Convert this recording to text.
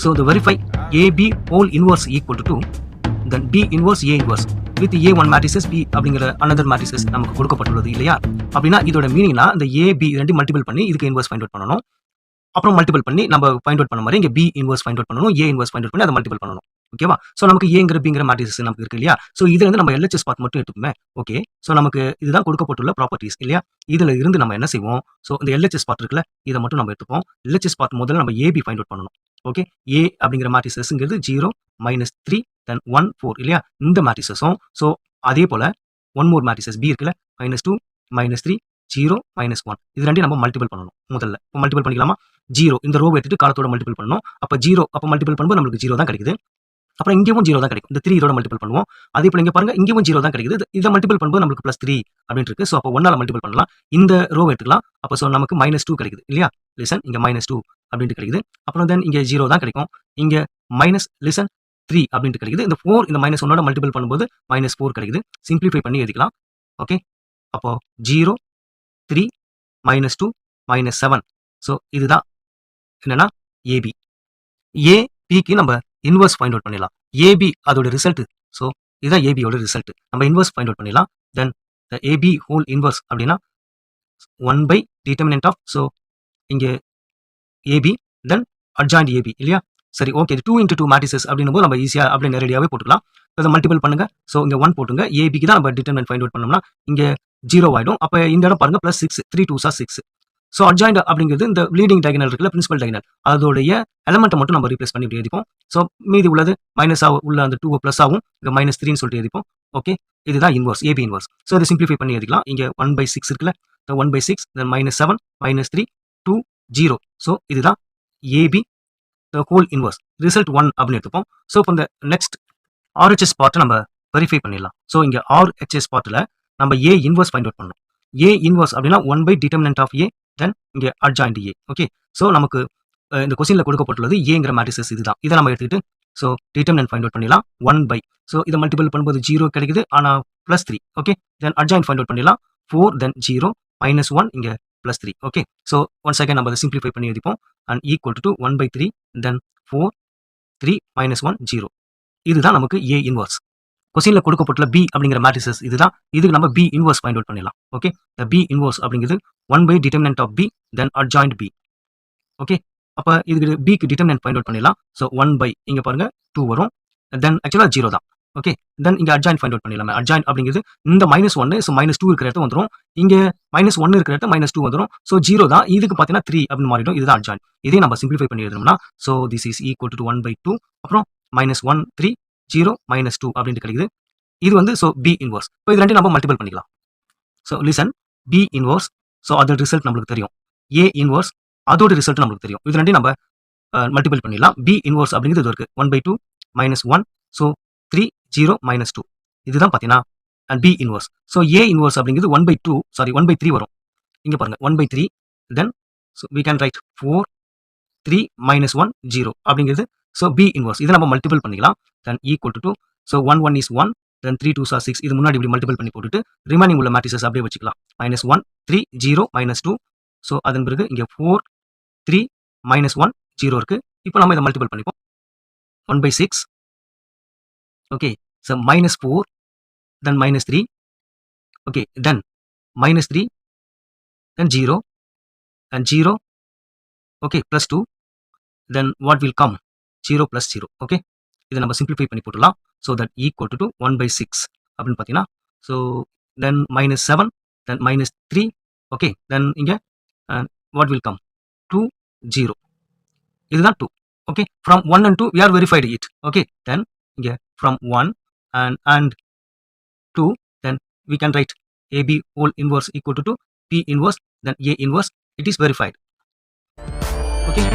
So the verify AB whole inverse equal to 2, then B inverse A inverse with A1 matrices B அப்படிங்கிற another matrices நமக்கு கொடுக்கப்பட்டுள்ளது இல்லையா? அப்படின்னா இதோட மீனிங்னா இந்த AB ரெண்டு மல்டிபிள் பண்ணி இதுக்கு இன்வர்ஸ் ஃபைண்ட் அவுட் பண்ணணும். அப்புறம் மல்டிபிள் பண்ணி நம்ம ஃபைண்ட் அவுட் பண்ண மாதிரி இங்க B இன்வர்ஸ் ஃபைண்ட் அவுட் பண்ணணும், A இன்வர்ஸ் ஃபைண்ட் அவுட் பண்ணி அதை மல்டிபிள் பண்ணணும். ஓகேவா? ஸோ நமக்கு ஏங்கிற பிங்கிற மேட்ரிக்ஸ் நமக்கு இருக்கு இல்லையா? ஸோ இதுல இருந்து நம்ம LHS பார்ட் மட்டும் எடுத்துக்குமே. ஓகே, ஸோ நமக்கு இதுதான் கொடுக்கப்பட்டுள்ள ப்ராப்பர்ட்டிஸ் இல்லையா? இதுல இருந்து நம்ம என்ன செய்வோம்? ஸோ இந்த LHS பார்ட் இருக்குல்ல, இதை மட்டும் நம்ம எடுத்துப்போம். LHS பார்ட் முதல்ல நம்ம AB ஃபைண்ட் அவுட் பண்ணணும். ஓகே, A அப்படிங்கிற மேட்ரிக்ஸஸ்ங்கிறது 0 -3 then 1 4 இல்லையா? இந்த மேட்ரிக்ஸஸும் ஸோ அதே போல ஒன் மோர் மேட்ரிக்ஸஸ் B இருக்குல்ல, -2 -3 0 -1 இது ரெண்டையும் நம்ம மல்டிபிள் பண்ணணும். முதல்ல மல்டிபிள் பண்ணிக்கலாமா? 0 இந்த ரோ எடுத்துட்டு காலத்தோட மல்டிபிள் பண்ணணும். அப்ப 0 அப்ப மல்டிபிள் பண்ணும்போது நமக்கு 0 தான் கிடைக்குது. அப்புறம் இங்கேயும் 0 தான் கிடைக்கும். இந்த 3 இதோட மல்டிபிள் பண்ணுவோம். அதே போல இங்க பாருங்க இங்கேயும் 0 தான் கிடைக்குது. இதை மல்டிபிள் பண்ணும்போது நமக்கு +3 அப்படின்னு இருக்கு. ஸோ அப்போ 1ஆல மல்டிபிள் பண்ணலாம். இந்த ரோ எடுத்துக்கலாம். அப்போ ஸோ நமக்கு -2 கிடைக்குது இல்லையா? லிசன் இங்க -2 அப்படின்ட்டு கிடைக்குது. அப்புறம் தென் இங்க 0 தான் கிடைக்கும். இங்க லிசன் 3 அப்படின்ட்டு கிடைக்குது. இந்த 4 இந்த -1ஓட மல்டிபிள் பண்ணும்போது -4 கிடைக்குது. சிம்பிளிஃபை பண்ணி எழுதிக்கலாம். ஓகே, அப்போ 0 3 -2 -7 ஸோ இதுதான் என்னன்னா AB. ABக்கு நம்ம இன்வர்ஸ் ஃபைண்ட் அவுட் பண்ணிடலாம். AB அதோட ரிசல்ட். ஸோ இதுதான் ABயோட ரிசல்ட். நம்ம இன்வர்ஸ் ஃபைண்ட் அவுட் பண்ணிடலாம். தென் AB ஹோல் இன்வர்ஸ் அப்படின்னா 1 டிட்டர்மினன்ட் ஆஃப் ஸோ இங்கே AB தென் அட்ஜாயிண்ட் AB இல்லையா? சரி, ஓகே, 2 × 2 மேட்ரிசஸ் அப்படின்னும் போது நம்ம ஈஸியாக அப்படியே நேரடியாகவே போட்டுக்கலாம். அதை மல்டிபிள் பண்ணுங்க. ஸோ இங்கே 1 போட்டுங்க. ABக்கு தான் நம்ம டிட்டர்மினன்ட் ஃபைண்ட் அவுட் பண்ணோம்னா இங்கே 0 ஆயிடும். அப்போ இந்த இடம் பாருங்க +6 3 2s are 6. ஸோ அட்ஜாயிண்ட் அப்படிங்கிறது இந்த லீடிங் டைகனல் இருக்குல்ல, பிரின்சிபல் டைகனல் அதோடைய எலமெண்ட்டை மட்டும் நம்ம ரீப்ளேஸ் பண்ணி இப்படி எழுதிப்போம். ஸோ மீதி உள்ளது மைனஸாக உள்ள அந்த 2 ப்ளஸ் ஆகும். இங்கே -3ன்னு சொல்லிட்டு எழுதிப்போம். ஓகே, இதுதான் இன்வர்ஸ் AB இன்வர்ஸ். ஸோ இதை சிம்பிளிஃபை பண்ணி எழுதிக்கலாம். இங்கே 1/6 இருக்குல்ல, 1/6 தென் -7 -3 2 0. ஸோ இதுதான் AB ஹோல் இன்வர்ஸ். ரிசல்ட் 1 அப்படின்னு எடுத்துப்போம். ஸோ இப்போ இந்த நெக்ஸ்ட் RHS பார்ட்டை நம்ம வெரிஃபை பண்ணிடலாம். ஸோ இங்கே RHS பார்ட்டில் நம்ம A இன்வர்ஸ் ஃபைண்ட் அவுட் பண்ணணும். A இன்வர்ஸ் அப்படின்னா 1 டிட்டர்மினன்ட் ஆஃப் A தென் இங்கே அட்ஜாயிண்ட் A. ஓகே, ஸோ நமக்கு இந்த கொஸ்டின்ல கொடுக்கப்பட்டுள்ளது ஏங்கிற மேட்ரிசஸ் இதுதான். இதை நம்ம எடுத்துக்கிட்டு ஸோ டிட்டர்மினன்ட் ஃபைண்ட் அவுட் பண்ணிடலாம். 1 ஸோ இதை மல்டிபிள் பண்ணும்போது 0 கிடைக்குது, ஆனால் +3. ஓகே, தென் அட்ஜாயிண்ட் ஃபைண்ட் அவுட் பண்ணிடலாம். 4 தென் 0 -1 இங்கே +3. ஓகே, ஸோ ஒன் செகண்ட் நம்ம அதை சிம்பிளிஃபை பண்ணி எழுதிப்போம். And equal to 1/3 then 4 3 -1 0. இதுதான் நமக்கு A இன்வர்ஸ். கொஸ்டின்ல கொடுக்கப்பட்டுள்ள B அப்படிங்கிற மேட்ரிசஸ் இதுதான். இதுக்கு நம்ம B இன்வர்ஸ் ஃபைண்ட் அவுட் பண்ணிடலாம். ஓகே, இந்த B இன்வர்ஸ் அப்படிங்கிறது 1 determinant of B then adjoint B. Okay, அப்போ இதுக்கு Bக்கு டிட்டர்மினன்ட் ஃபைண்ட் அவுட் பண்ணிடலாம். ஸோ 1 இங்க பாருங்க 2 வரும். தென் ஆக்சுவலாக 0 தான். ஓகே, தென் இங்க அட்ஜாயிண்ட் ஃபைண்ட் அவுட் பண்ணிடலாம். அட்ஜாயிண்ட் அப்படிங்கிறது இந்த -1 ஸோ -2 இருக்கிற இடத்துல வந்துடும். இங்க -1 இருக்கிற இடத்துல -2 வந்துடும். ஸோ 0 தான். இதுக்கு பார்த்தீங்கன்னா 3 அப்படின்னு மாறிடும். இதுதான் அட்ஜாயிண்ட். இதே நம்ம சிம்பிளிஃபை பண்ணி எழுதணும்னா so this is equal to 1/2 அப்புறம் -1 3 0 -2 அப்படின்ட்டு கிடைக்குது. இது வந்து ஸோ B இன்வர்ஸ். இப்போ இது ரெண்டையும் நம்ம மல்டிபிள் பண்ணிக்கலாம். So listen B inverse so அதோட ரிசல்ட் நம்மளுக்கு தெரியும். A இன்வர்ஸ் அதோட ரிசல்ட் நம்மளுக்கு தெரியும். இது ரெண்டையும் நம்ம மல்டிபிள் பண்ணிடலாம். B இன்வர்ஸ் அப்படிங்கிறது இது இருக்கு 1/2 -1 ஸோ 3 0 -2 இதுதான் பார்த்தீங்கன்னா and B inverse. So A inverse அப்படிங்கிறது 1/3 வரும். இங்க பாருங்க 1/3 தென் ஸோ we can write 4 3 -1 0 அப்படிங்கிறது ஸோ B இன்வர்ஸ். இதை நம்ம மல்டிபிள் பண்ணிக்கலாம். Then equal to so 1 is 1 then 3 2s are 6. இது முன்னாடி இப்படி மல்டிபிள் பண்ணி போட்டுட்டு ரிமைனிங் உள்ள மேட்ரிசஸ் அப்படியே வச்சுக்கலாம். -1 3 0 -2 ஸோ அதன் பிறகு இங்கே 4 3 -1 0 இருக்கு. இப்போ நம்ம இதை மல்டிபிள் பண்ணிப்போம். 1/6 okay, so -4 then -3 okay, then -3 then 0 and 0 okay +2 then what will come 0 + 0. Okay, இதை நம்ம சிம்பிளிஃபை பண்ணி போட்டுடலாம். ஸோ தட் ஈக்குவல் டு 1/6 அப்படின்னு பார்த்தீங்கன்னா ஸோ தென் -7 தென் -3 ஓகே, தென் இங்கே வாட் வில் கம் 2 0. இதுதான் 2. Okay, from 1 and 2 we are verified it. Okay, then இங்கே from 1 and 2 then we can write AB whole inverse equal to B inverse then A inverse. It is verified. Okay.